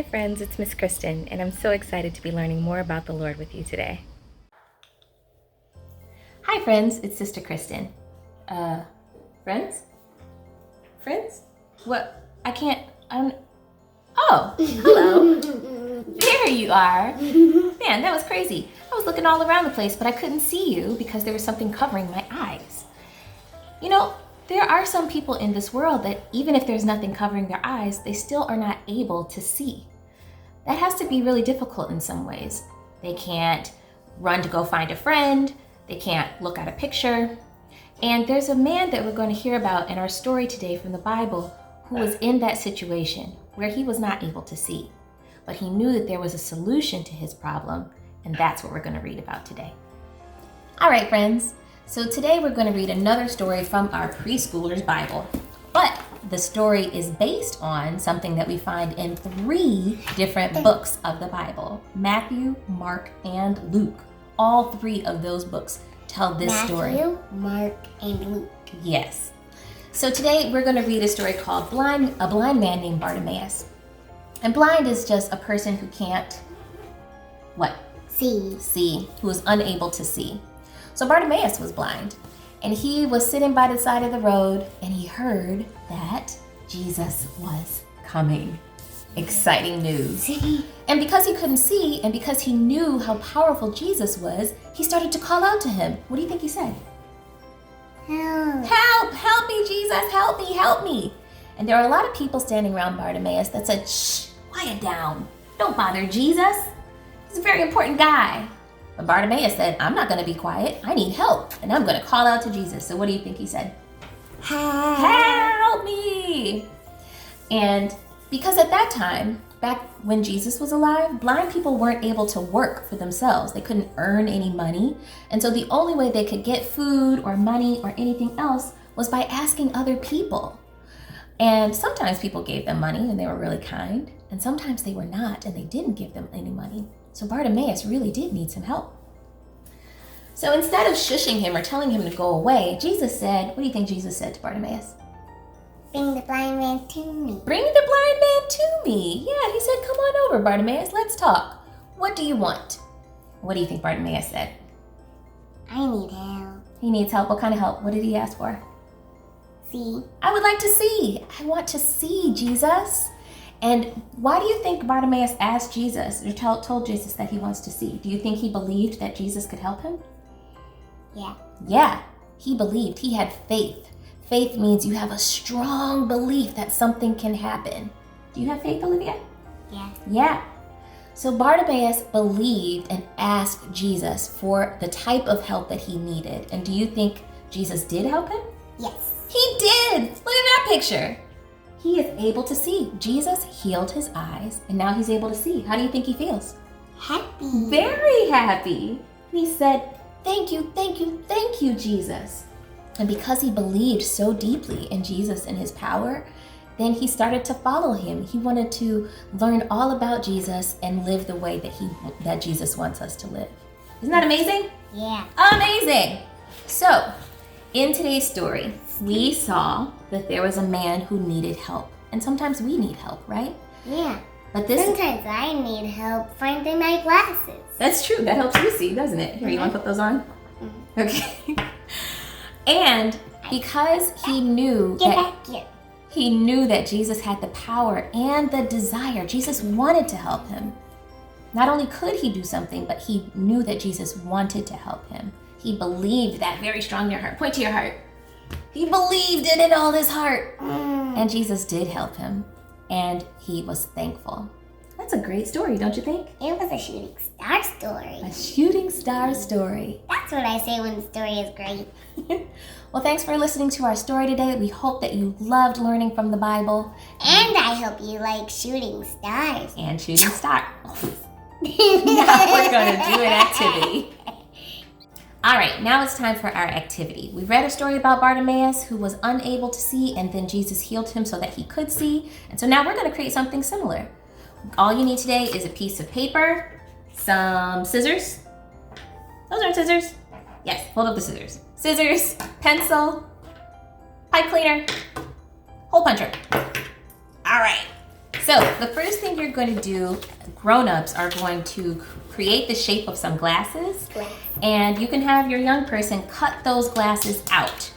friends, it's Miss Kristen, and I'm so excited to be learning more about the Lord with you today. Hi friends, it's Sister Kristen. Friends? Friends? What? Oh, hello. There you are. Man, that was crazy. I was looking all around the place, but I couldn't see you because there was something covering my eyes. You know, there are some people in this world that even if there's nothing covering their eyes, they still are not able to see. That has to be really difficult in some ways. They can't run to go find a friend. They can't look at a picture. And there's a man that we're going to hear about in our story today from the Bible who was in that situation where he was not able to see. But he knew that there was a solution to his problem, and that's what we're going to read about today. All right, friends. So today we're going to read another story from our preschooler's Bible. But the story is based on something that we find in 3 different books of the Bible: Matthew, Mark, and Luke. All 3 of those books tell this story. Matthew, Mark, and Luke. Yes. So today we're going to read a story called A Blind Man Named Bartimaeus. And blind is just a person who can't, see, who is unable to see. So Bartimaeus was blind, and he was sitting by the side of the road, and he heard that Jesus was coming. Exciting news. And because he couldn't see, and because he knew how powerful Jesus was, he started to call out to him. What do you think he said? Help. Help me, Jesus, help me. And there were a lot of people standing around Bartimaeus that said, shh, quiet down. Don't bother Jesus. He's a very important guy. But Bartimaeus said, I'm not going to be quiet. I need help, and I'm going to call out to Jesus. So what do you think he said? Help me. And because at that time, back when Jesus was alive, blind people weren't able to work for themselves. They couldn't earn any money. And so the only way they could get food or money or anything else was by asking other people. And sometimes people gave them money and they were really kind. And sometimes they were not and they didn't give them any money. So Bartimaeus really did need some help. So instead of shushing him or telling him to go away, Jesus said, what do you think Jesus said to Bartimaeus? Bring the blind man to me. Bring the blind man to me. Yeah, he said, come on over, Bartimaeus, let's talk. What do you want? What do you think Bartimaeus said? I need help. He needs help. What kind of help? What did he ask for? See? I would like to see. I want to see, Jesus. And why do you think Bartimaeus asked Jesus or told Jesus that he wants to see? Do you think he believed that Jesus could help him? Yeah. Yeah, he believed. He had faith. Faith means you have a strong belief that something can happen. Do you have faith, Olivia? Yeah. Yeah. So Bartimaeus believed and asked Jesus for the type of help that he needed. And do you think Jesus did help him? Yes. He did. Look at that picture. He is able to see. Jesus healed his eyes, and now he's able to see. How do you think he feels? Happy. Very happy. And he said, thank you, Jesus. And because he believed so deeply in Jesus and his power, then he started to follow him. He wanted to learn all about Jesus and live the way that Jesus wants us to live. Isn't that amazing? Yeah. Amazing. So, in today's story, we saw that there was a man who needed help. And sometimes we need help, right? Yeah. But Sometimes I need help finding my glasses. That's true. That helps you see, doesn't it? Here, you want to put those on? Mm-hmm. Okay. And because he knew Get back here. he knew that Jesus had the power and the desire. Jesus wanted to help him. Not only could he do something, but he knew that Jesus wanted to help him. He believed that very strong in your heart. Point to your heart. He believed it in all his heart. And Jesus did help him. And he was thankful. That's a great story, don't you think? It was a shooting star story. A shooting star story. That's what I say when the story is great. Well, thanks for listening to our story today. We hope that you loved learning from the Bible. And I hope you like shooting stars. And shooting stars. Now we're going to do an activity. All right, now it's time for our activity. We read a story about Bartimaeus who was unable to see, and then Jesus healed him so that he could see. And so now we're going to create something similar. All you need today is a piece of paper, some scissors. Those aren't scissors. Yes, hold up the scissors. Scissors, pencil, pipe cleaner, hole puncher. All right, So the first thing you're going to do, grown-ups are going to create the shape of some glasses, and you can have your young person cut those glasses out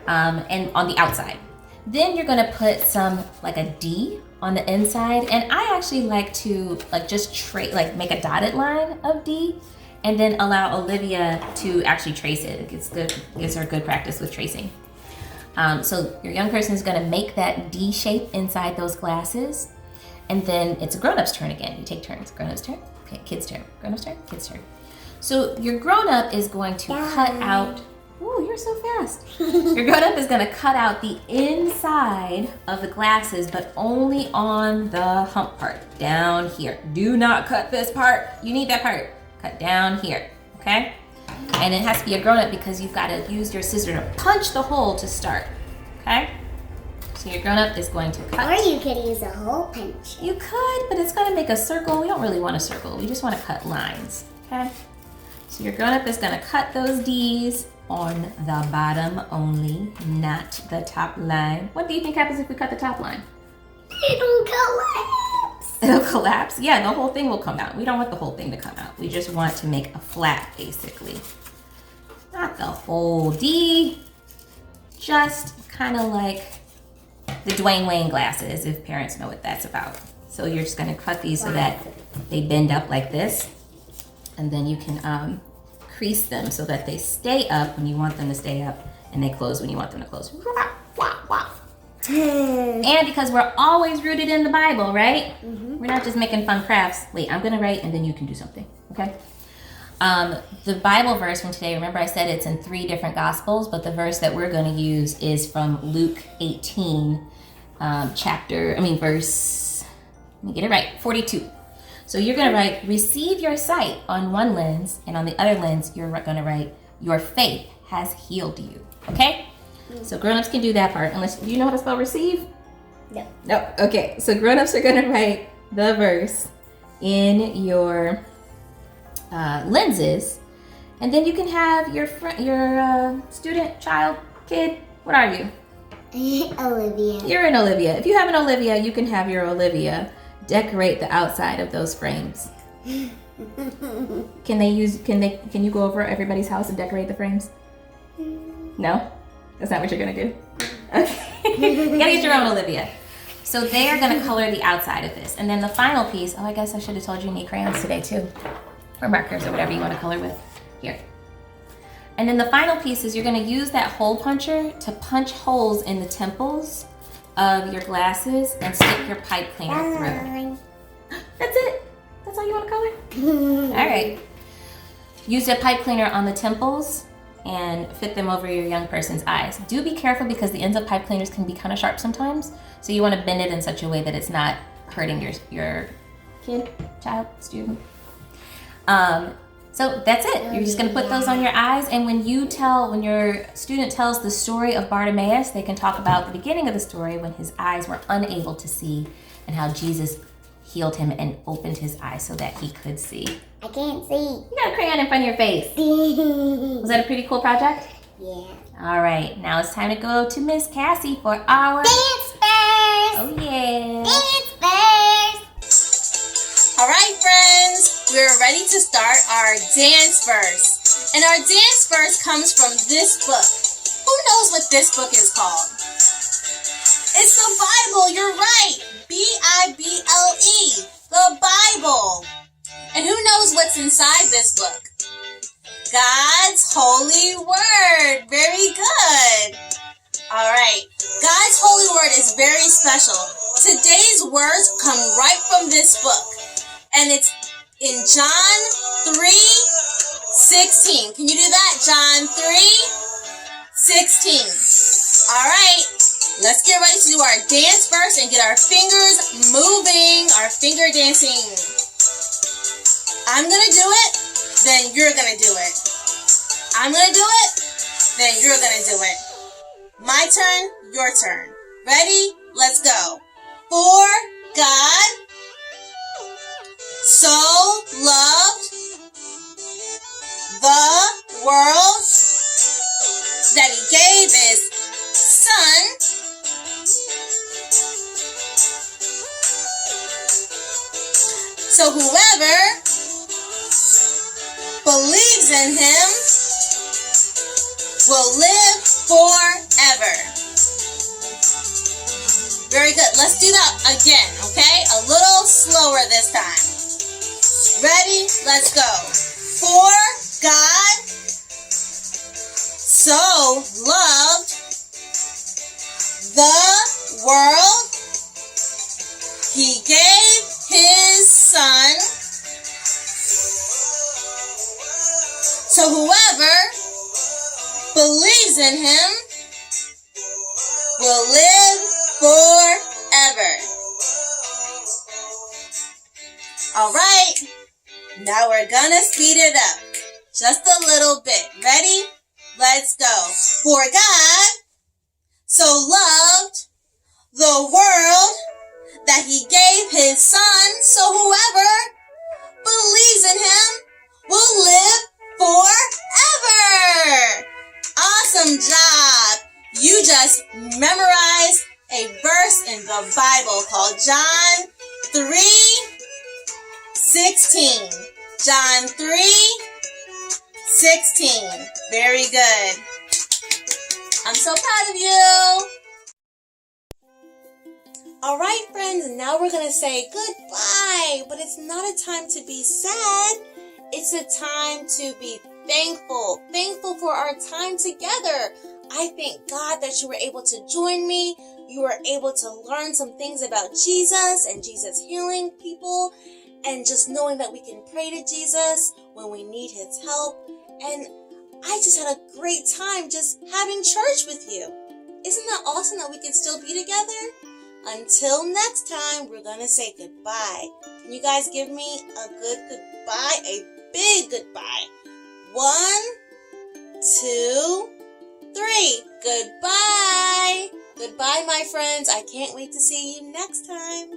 and on the outside. Then you're going to put some like a D on the inside, and I actually like to just make a dotted line of D, and then allow Olivia to actually trace it. Gives her good practice with tracing. So your young person is going to make that D shape inside those glasses, and then it's a grown-up's turn again. You take turns. Grown-up's turn. Okay, kid's turn. Grown-up's turn. Kid's turn. So your grown-up is going to cut out. Ooh, you're so fast. Your grown-up is going to cut out the inside of the glasses, but only on the hump part, down here. Do not cut this part. You need that part. Cut down here, okay? And it has to be a grown-up because you've got to use your scissor to punch the hole to start, okay? So your grown-up is going to cut. Or you could use a hole punch. You could, but it's going to make a circle. We don't really want a circle. We just want to cut lines, okay? So your grown-up is going to cut those D's on the bottom only, not the top line. What do you think happens if we cut the top line? It'll collapse. It'll collapse? Yeah, the whole thing will come out. We don't want the whole thing to come out. We just want to make a flat, basically. Not the whole D, just kind of like the Dwayne Wayne glasses, if parents know what that's about. So you're just gonna cut these so that they bend up like this, and then you can crease them so that they stay up when you want them to stay up, and they close when you want them to close. And because we're always rooted in the Bible, right? We're not just making fun crafts. Wait, I'm gonna write and then you can do something, okay? The Bible verse from today, remember I said it's in 3 different gospels, but the verse that we're gonna use is from Luke 18, verse, let me get it right, 42. So you're gonna write, receive your sight on one lens, and on the other lens, you're gonna write, your faith has healed you, okay? So grown-ups can do that part, unless, do you know how to spell receive? No. No, okay. So grown-ups are gonna write the verse in your lenses, and then you can have your student, child, kid, what are you? Olivia. You're an Olivia. If you have an Olivia, you can have your Olivia decorate the outside of those frames. Can you go over everybody's house and decorate the frames? No? That's not what you're gonna do? Okay. You gotta get your own Olivia. So they are gonna color the outside of this. And then the final piece, oh, I guess I should have told you need crayons today too. Or markers or whatever you wanna color with. Here. And then the final piece is you're gonna use that hole puncher to punch holes in the temples of your glasses and stick your pipe cleaner through. That's it? That's all you wanna color? All right. Use the pipe cleaner on the temples and fit them over your young person's eyes. Do be careful because the ends of pipe cleaners can be kind of sharp sometimes. So you want to bend it in such a way that it's not hurting your kid, child, student. So that's it. You're just gonna put those on your eyes, and when your student tells the story of Bartimaeus, they can talk about the beginning of the story when his eyes were unable to see and how Jesus healed him and opened his eyes so that he could see. I can't see. You got a crayon in front of your face. Was that a pretty cool project? Yeah. All right, now it's time to go to Miss Cassie for our Dance first. Oh yeah. Dance first. All right, friends, we're ready to start our dance verse. And our dance verse comes from this book. Who knows what this book is called? It's the Bible, you're right. B-I-B-L-E, the Bible. And who knows what's inside this book? God's holy word. Very good. All right. God's holy word is very special. Today's words come right from this book. And it's in John 3:16. Can you do that? John 3:16. All right. Let's get ready to do our dance verse and get our fingers moving. Our finger dancing. I'm going to do it, then you're going to do it. I'm going to do it, then you're going to do it. My turn, your turn. Ready? Let's go. For God so loved the world that he gave his son So whoever believes in him will live forever. Very good. Let's do that again, okay? A little slower this time. Ready? Let's go. For God so loved the world, he gave his son, so whoever believes in him will live forever. All right, now we're gonna speed it up just a little bit. Ready? Let's go. For God so loved the world that he gave his son, so whoever believes in him will live forever. Awesome job. You just memorized a verse in the Bible called John 3:16. John 3:16. Very good. I'm so proud of you. All right, friends, now we're going to say goodbye, but it's not a time to be sad. It's a time to be thankful. Thankful for our time together. I thank God that you were able to join me. You were able to learn some things about Jesus and Jesus healing people, and just knowing that we can pray to Jesus when we need his help. And I just had a great time just having church with you. Isn't that awesome that we can still be together? Until next time, we're going to say goodbye. Can you guys give me a good goodbye? A big goodbye. 1, 2, 3. Goodbye. Goodbye, my friends. I can't wait to see you next time.